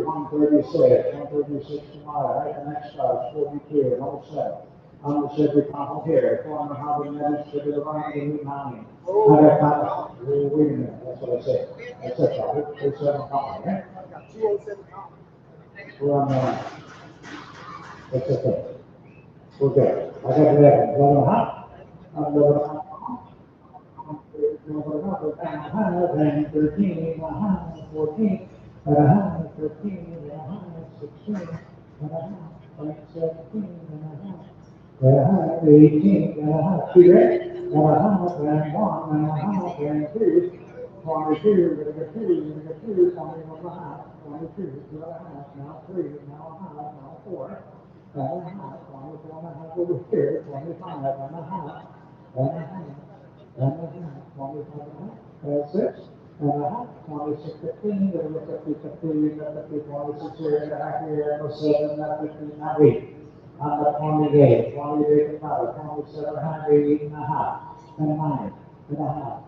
S1: 136, 136 tomorrow, right, the next star's 42, and 07. On the Chevy Tahoe here, corner Harbor Meadows, Chevy Levine, Route 9. I got time, wait a minute, that's what I said. That's it, Robert, 275, right?
S2: I've got 207 copies.
S1: We're on, that's okay. We're good. I got 11, 11 and a half. 11 and a half. 13 and a half, 14 and a half, 15 and a half, 16 and a half, 17 and a half. 18 and a half, 2 and a half, and 1 and a half, and 2, 22, we're gonna get 2, 21 and a half, 22, 2 and a half, now 3, now a half, now 4, and a half, 24 and a half over here, 25 and a half, and a half, and a half, 25 and a half, 6 and a half, 26, 15, then we 50, 50, 26 here, and a half here, and 7, 15, 8. On the 28, 28 and 5, 27 and a half, 8 and a half, and 9 and a half,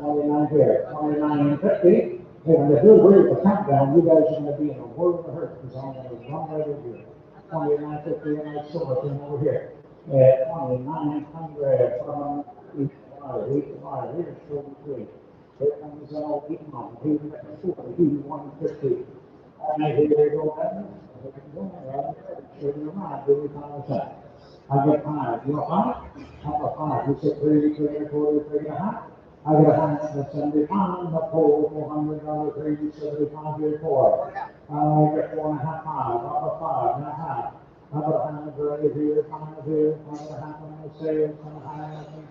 S1: 29 here, 29 and 50. Hey, when they do agree with the countdown, you guys are gonna be in a world of hurt, because I'm gonna run right over here. 29, 50, and I saw it over here. 2900 from each wire, here's 43. Here comes an old one, here's 40, here's 150. And here we go, I get 5. You know 5? How about 5? You said 3, 3 and a quarter, 3 and a half. I get 175, the pole, $400, 375 here, 4. I get 4 and a half, 5. How about 5 and a half? How about 100 here, 5 here, 5 and a half, I'm going to say,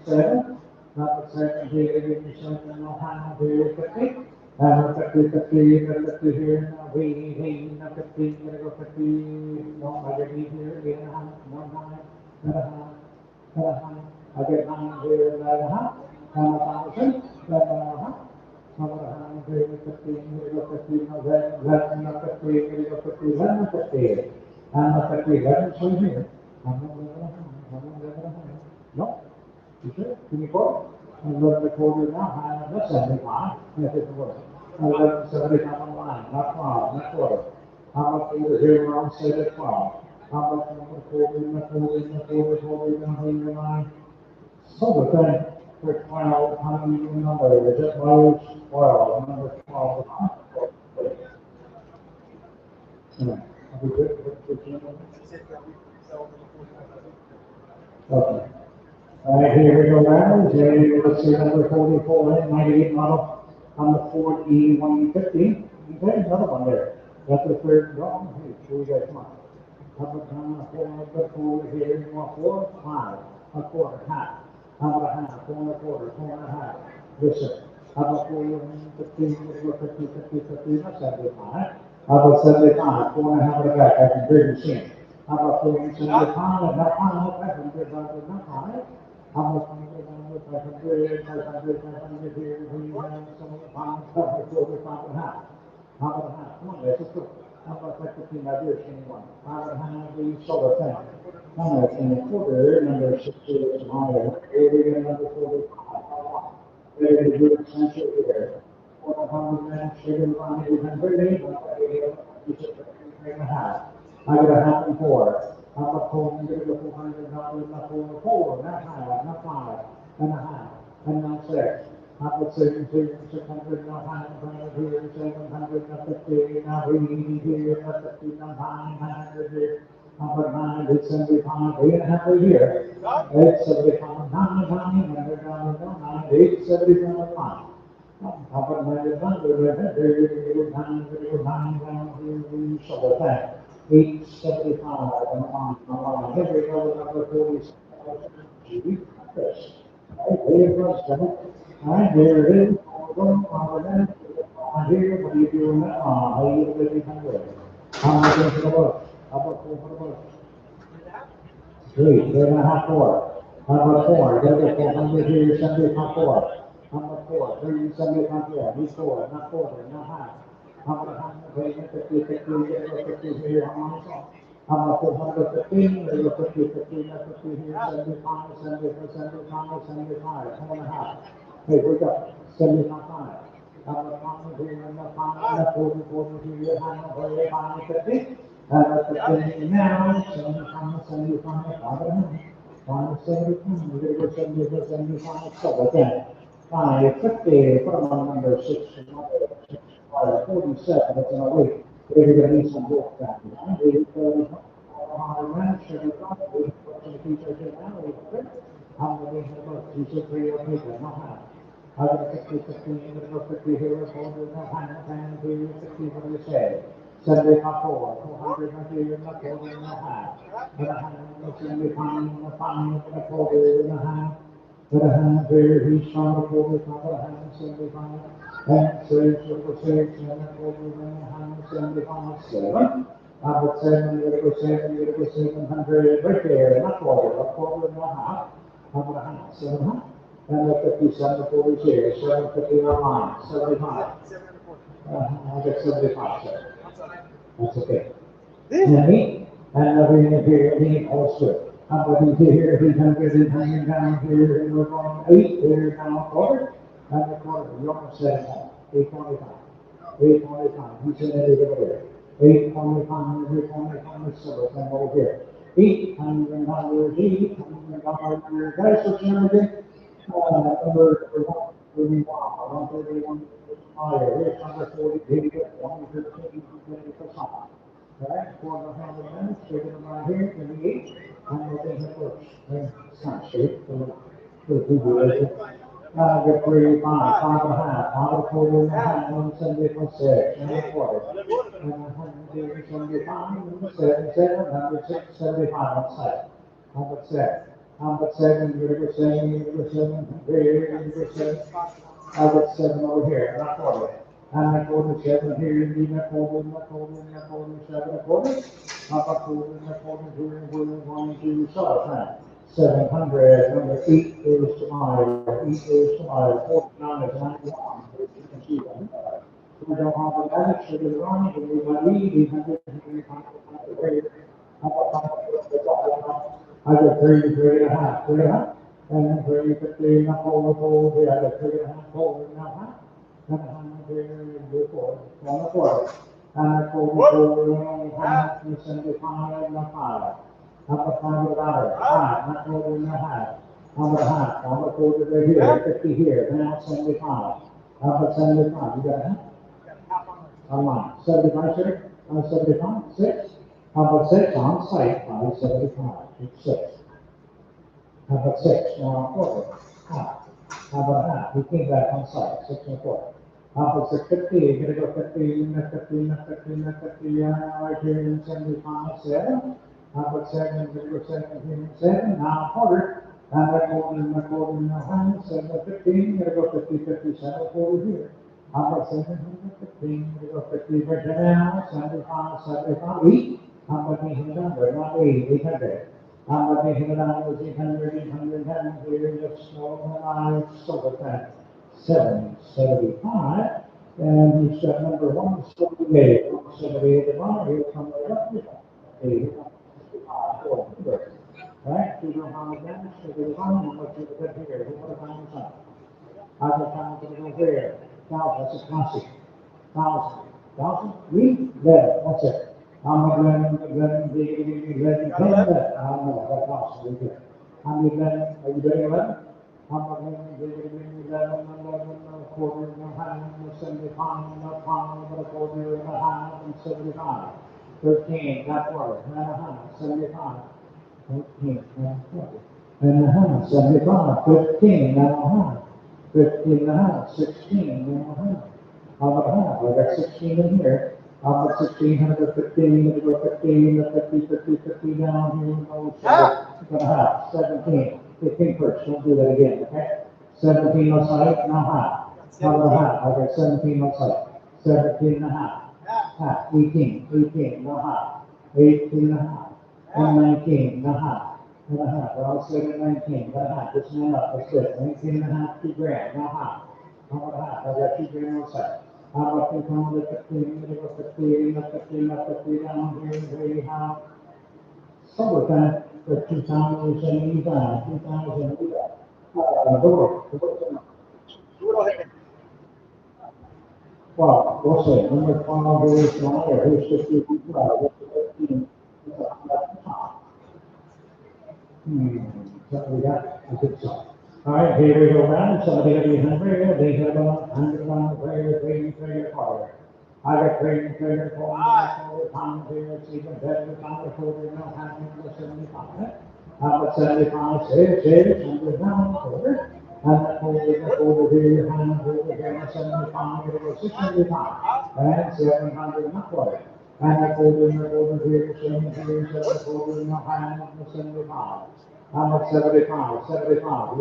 S1: 7. How about 7 here, 7 and a half here, 50. 50, 50, 50 here, now 80, now 50, gonna go 50, no, I get 8 here, 8 and a half, 9 and a half, and a half, I get 9 here, 9 and a half, and 1,000, 7 and a half, how about 100 here, 50, gonna go 50, no, 11, no, 50, gonna go 50, 11, 50, and 50, 11, so here, I'm not 11 and a half, I'm not 11 and a half, no, you sure, can you quote? 11 and a quarter now, that's 75, that's it, what? 1175 on line, not 12, not quarter. How much over here around say at 12? How much on the quarter, down here line? So the thing for 12, how many number? Is it low 12, number 12? Are we good? Okay. All right, here we go now. Let's see, number 44, 98 model. On the Ford E150, okay, another one there. That's the third drawing. Hey, here we go, come on. How about the 4 here? You want 4? 5. A quarter, half. How about a half? 4 and a quarter, 4 and a half. Yes, sir. How about 4 and 15? 50, 50, 50. That's 75. How about 75? 4 and a half at the back. I can bring the machine. How about 4 and 75? Not 5. I can bring not 5. How much money is on it? 500, 500 here, we have some of the pounds, 5 and a half. How about a half? Come on, that's a cool. How about that 15 ideas, anyone? 5 and a half, the solar thing. How much in a quarter, number 60 is higher. Here we get number 45. There is a good essential here. 400 minutes, sugar, 800, 3 and a half. I get a half and 4. How about 4 and $400, not 4, not 5, not 5, and a half, and not 6. How about 600, not 500 here, 700, not 50, not 80 here, not 50, not 900 here. How about 975, 8 and a half right here. 875, 9, 875, 5. How about 900, here, 9 down here, so that. 875 on here we go with number 46. Right, there it goes, all right, there it is. On here, what are you doing now? How are you living under it? How much is the work? How about 4 for the work? 3.5, 4. Number 4, go to 400 here, 75, 4. Number 4, 375 here, he's 4, not quarter, not half. Number 100, 50, 50, 50 here, on my side. Number 415, 50, 50, 50 here, 75, 75, 75, 75, 4.5. Hey, wake up, 75. Number 5 here, number 5, 40, 40 here, 100, 50. Now, 75, 75, 575, we're going to go 70, 75, so again, 550, put them on number 6, 47, that's in a week. We're going to need some work back. I'm going to have about 2 to 3 of people, not half. I got 50, 50, little 50 here, 400, no hand, 10, 50, what do you say? 75, 400, not here, not 400, no half. But a hand, 75, no fine, but a quarter, no half. But a hand here, he's trying to pull this out, a hand, 75. And 6, little 6, and a quarter, no hand, 75, 7. But 7, little 7, little 700, right there, not quarter, a quarter, no half. How about a hand, 700? And the 57 40 here, 750 online, 75. I get 75, sir. That's okay. And me, and over here, me also. How about here, 800, 800 down here, and we're going 8 here, down quarter. And the quarter, you almost said it, 825. 825, you said it over there. 825, 825, so it's over here. $800, $800, guys, what's your name again? Number 131, here's number 40, 113, 20%. Right, for the 100 minutes, we're going to run here, 28, and we're going to push. It's not shape, so it's good. Get 3, 5, 5.5, 5 quarter, 170.6, and a quarter. And 175, 77, 106, 75 on site. Number 7. Number 7, you're going to go 7, you're going to go 7, here, you're going to go 7. I got 7 over here, not quarter. And a quarter, 7 here, you need a quarter, and a quarter, and a quarter, 7 a quarter. Up a quarter, and a quarter, here, and we're going to solve that. 700, number 8 is tomorrow, 8 is tomorrow, 49 is 91. You can see that. We don't have the magic, so we're wrong, but we will leave, 800, I got 3, 3.5, 3.5. And then 3, 50, and a whole, I got 3.5, whole, and a half. And a hundred here, and 4, 1 quarter. And a quarter, 175, and a 5. Number 5 of $1, 5, not quarter, and a half. Number a half, number quarter right here, 50 here, now 75. Number 75, you got a half? Online, 75, sir? 75, 6. Number 6 on site, 575, it's 6. Number 6, now quarter, half. Number half, we came back on site, 6 and 4. Number 650, you're gonna go 50, not 50, not 50, not 50, right here in 75, 7. Number 7, you're gonna go 7 here in 7, now quarter. And that quarter, and that quarter, and that hand, 7 15, you're gonna go 50, 57 quarter here. Number 715, you're gonna go 50 right now, 75, 75, 8. Number 800, not 8, 800. Number 800, 800, 800, here, just slow, so with that. 775, and he's got number 178, 178 at the bottom, here's number 1, right? You know how it goes, so the bottom, and what you put here, what about on top? I got time to go there, 1,000, that's a classic, 1,000, we, there, that's it. I'm a Glenn, 10, that, I don't know, that's awesome, we good. I'm a Glenn, are you doing 11? I'm a Glenn, 11, quarter, and a half, 75, and a pound, and a quarter, and a half, and 75. 13, that quarter, and a half, 75. 14, and a quarter, and a half, 75. 15, and a half. 15 and a half, 16, and a half. How about a half? I got 16 in here. How about 16, 15, 50, 50 down here, no, so a half, 17, 15 first, don't do that again, okay? 17 on site, now half. How about a half? I got 17 on site. 17 and a half. Half, 18, now half. 18 and a half. And 19 and a half. and a half. Well, I'll say 19, and a half. This man up. That's good. 19 and a half, 2 grand. Now half. How about half? I got 2 grand on side. How about 2 pounds of 15, middle of 15, up 15, up 15, down here, very high. Summertime, for 2085, 2085. Door. Well, we'll see. Number 12 is smaller. Who's 55? What's the 13? So we got a good song. All right, here we go round. Somebody gonna be hungry. They have a 100 pound prayer, praying prayer for. I got praying prayer for the pound here. It's even better than the quarter. No having the 75. How about 75? Save, 100 pound quarter. And that quarter here, hand over here, 75, it was 675. And 700 and a quarter. And that quarter here, 7 here, 7 quarter in the hand, 75. How much 75? 75.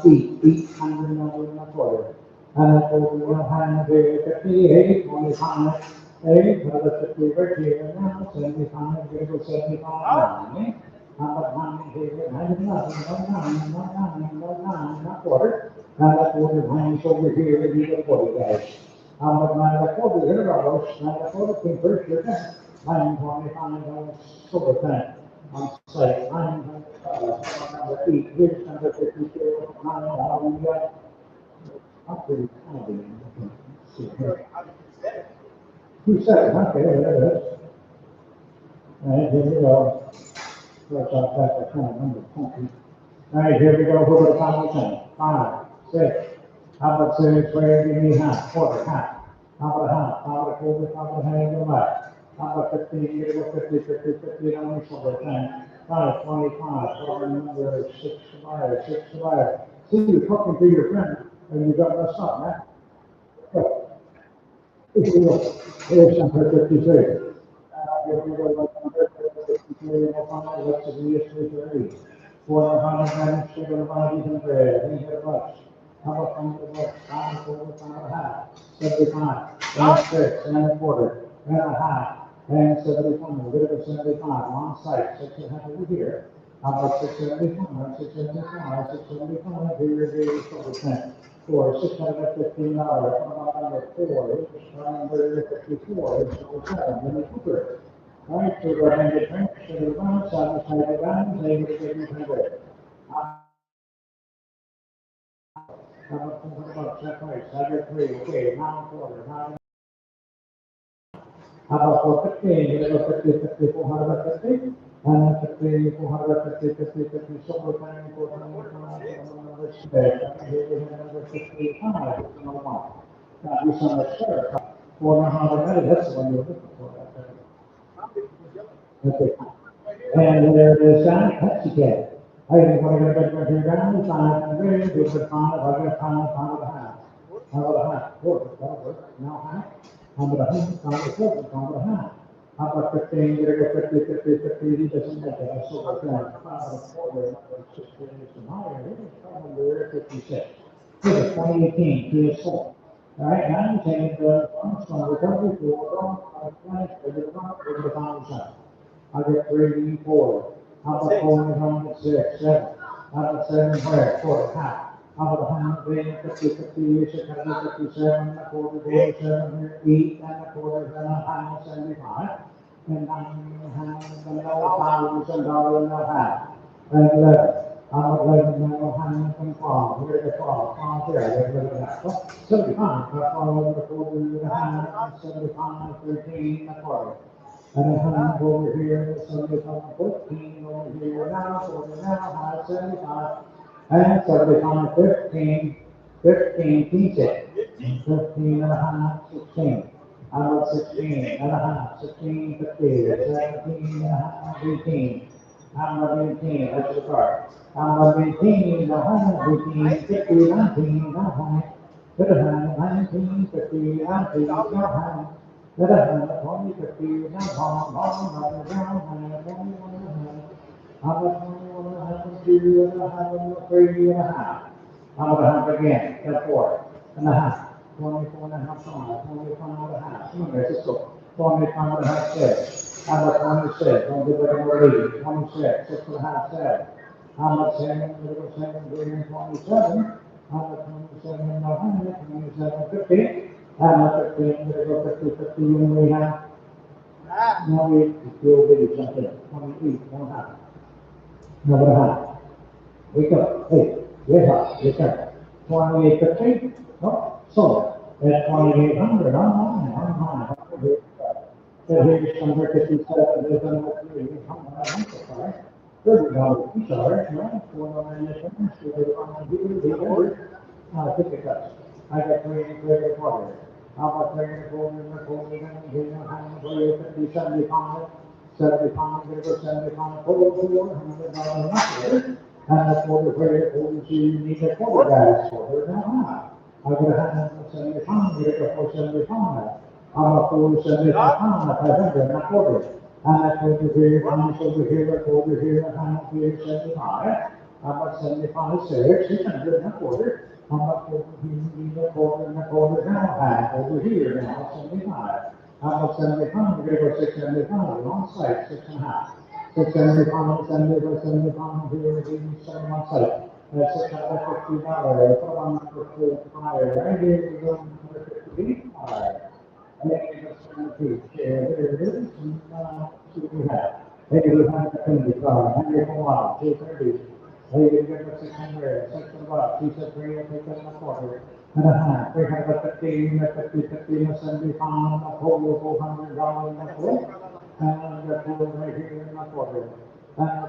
S1: Eat 100 and a quarter. And that quarter in the hand here, 58, 25. 8, another 50 right here now, 75, here goes 75 now, eh? How about 9 here, 9, not quarter. And that quarter hangs over here, and you get 40 guys. How about 9 and a quarter, here goes, 9 and a quarter, can first year, 925, silver tank. On site, 9, number 8, here's number 52, 9, we got, up to, Who said it? Okay, there it is. All right, here we go. First off, that's the kind of number 20. All right, here we go. Who would have found the 5, 6. How about 6? Where give me half, quarter, half. How about a half? How about a quarter? How about a hand go back? How about 15? Here we go, 50, 50, 50. On the shoulder, 10. 5, 25. Quarter number 6, 5, 6, 5. See, you're talking to your friend, and you got messed up, man. Good. Here's number 53. Here we go, number 53, let's agree it's 330. 400 minutes, sugar, about even bread, we have much. How about from the left, 5, 4, 5 and a half, 75, and 6, and a quarter, and a half, and 75, a little bit 75, on site, 6 and a half over here. How about 675, 675, 675, here it is, over 10. For $615, how about number 4, number 54, it's over 7, then the Cooper. All right, so go ahead and get drinks, to the bounce, side to bounds, able to get you bread. How about $400, that price, I got 3, okay, now quarter, now. How about 450, you go 50, 50, 450, and then 50, 450, 50, 50, silver thing, 425, here we have number 55, number 1. Now, do some extra, 400, that's the one you're looking for, okay. And there it is down, Pepsi can. Hey, you want to get back here down, 500, you put 5, I got 5, 5 and a half. How about a half? Quarter, that'll work. Now half. How about a half? How about a quarter? How about a half? How about 15? You're gonna go 50, 50, 50. He doesn't make it. I saw it down. 5 and a quarter, 16 is the higher. It is probably 56. This is 2018, PS4. All right, now you take the Armstrong recovery for the pound. I get 3, 4. How about 4, 6, 7? How about 7 where? Quarter, half. How about 100, 50, 50, 657, a quarter, 47 here, 8 and a quarter, then a half, 75. And 9 and a half, and $1,000 and a half. And 11. How about 11, now, hand and 12. Here's the 12, 12 there, there's that. 75, 12 and a quarter, and a half, 75, 13 and a quarter. And a hand over here, 75, 14 over here, now, 40 now, high 75. And 75, 15, 15, teach it. 15 and a half, 16. How about 16 and a half, 16, 50, 17 and a half, 18. How about 18, that's the part. How about 18, the high, 18, 50, 19, the high. To the high, 19, 50, 19, the high. To the high, 20, 50, the high, down, 21, how about 21 and a half, 2 and a half, 3 and a half? How about a half again? That's 4 and a half. 24 and a half, 5, 25 and a half. There's a 25 and a half, 6. How about 26? Don't give it a 8. 26, 6 and a half, 7. How much salmon, little salmon, 327. How much 27, 100, 27.50. How much 15, little 50, and we have. Now we will do something. 28, 100. Number half. Wake up. Hey, get up. Wake up. 28.50. No, sorry. That's 2,800. I'm here's number 57. There's number 3. I'm sorry. $30. I'm sorry. No, 499. Ticket cuts. I got 3 and 3 and 4. How about 3 and 4 and 4 and 50, 75. 75, give us 75, $400. And that's what we're here for, you need a quarter guys for, now. I would have had 75, get it for 75. I'm a 475, 500, not quarter. And that's over here, I'm over here, I'm here, 75. How about 75, 600, not quarter. How much over here, you need a quarter, and a quarter, now, half, over here, now, 75. How about 75, we're gonna go 675, on site, 6.5. 675, 75, here, 7 on site. That's $650, put on number 45, right here, we go number 55. And then we go 72, there it is, and, see what we have. Hey, we have the penalty card, 100 for one, 230. Hey, we get the 600, 6 bucks, he said 3, I'll take that in a quarter. And a half, 315, 50, 75, a total of $400 in the quarter. And the total right here in the quarter. And the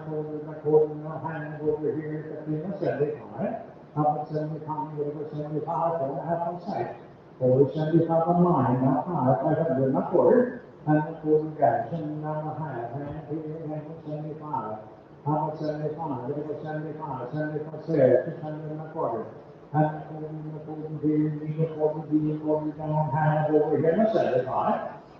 S1: quarter, no hand over here, 15, 75. How about 75, over 75, 4.5 on site. Over 75 on line, not 500 in the quarter. And the quarter guys, and a half, and here, and 75. How about 75, over 75, 75, 600 in the quarter. And the quarter here, the quarter B, quarter down, hand over here, and 75.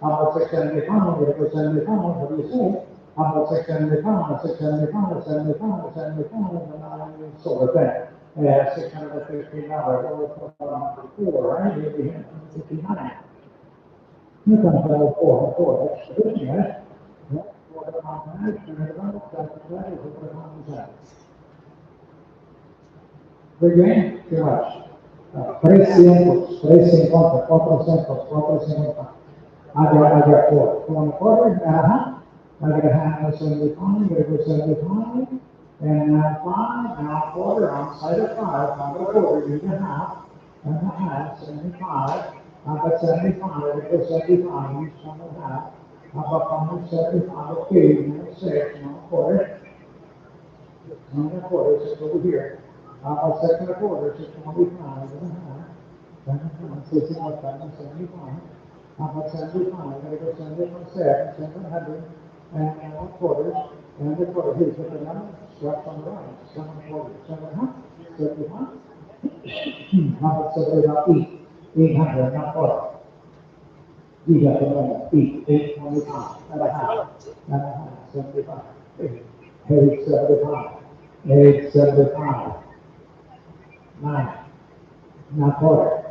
S1: How about 675, over 75, what do you say? How about 675, 675, 75, 75, sort of thing. Yeah, $650, over 4, right? Here we have 59. You can tell 4, that's the good thing, right? Yeah, 4 on that, 2 that is what muy bien, ¿qué más? 300, 350, 400, 450. I got 4. 4 and a quarter, I got a half of 75, got to go 75. And now 5, now a quarter, on side of 5, now a quarter, use a half, and a half, 75. I got 75, I got to go 75, use 1 and a half. How about 175, okay, now 6, now a quarter. 1 and a quarter, 6 over here. About 6 and a quarter, 625, and a half. 75. How about 75? I'm going to go 7, 700, and now quarters, and the quarter, here's what the number, swept on the right, 7 quarters, 700, 75. How about 7 about 800, not quarter. You got the number, 825, and a half, 75. 875, 875. 9, not quarter.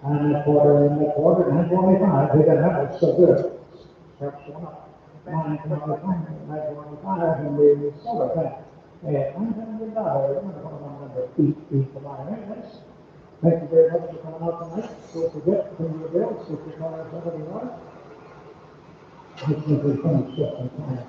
S1: And a quarter, and a quarter, 925, they got that, so good. That's one up. 925, 925, and we sold it back. And $900, I'm going to eat the line, yes. Thank you very much for coming out tonight. Don't forget, pay your bills, if you're calling somebody else. This is the thing, just in time.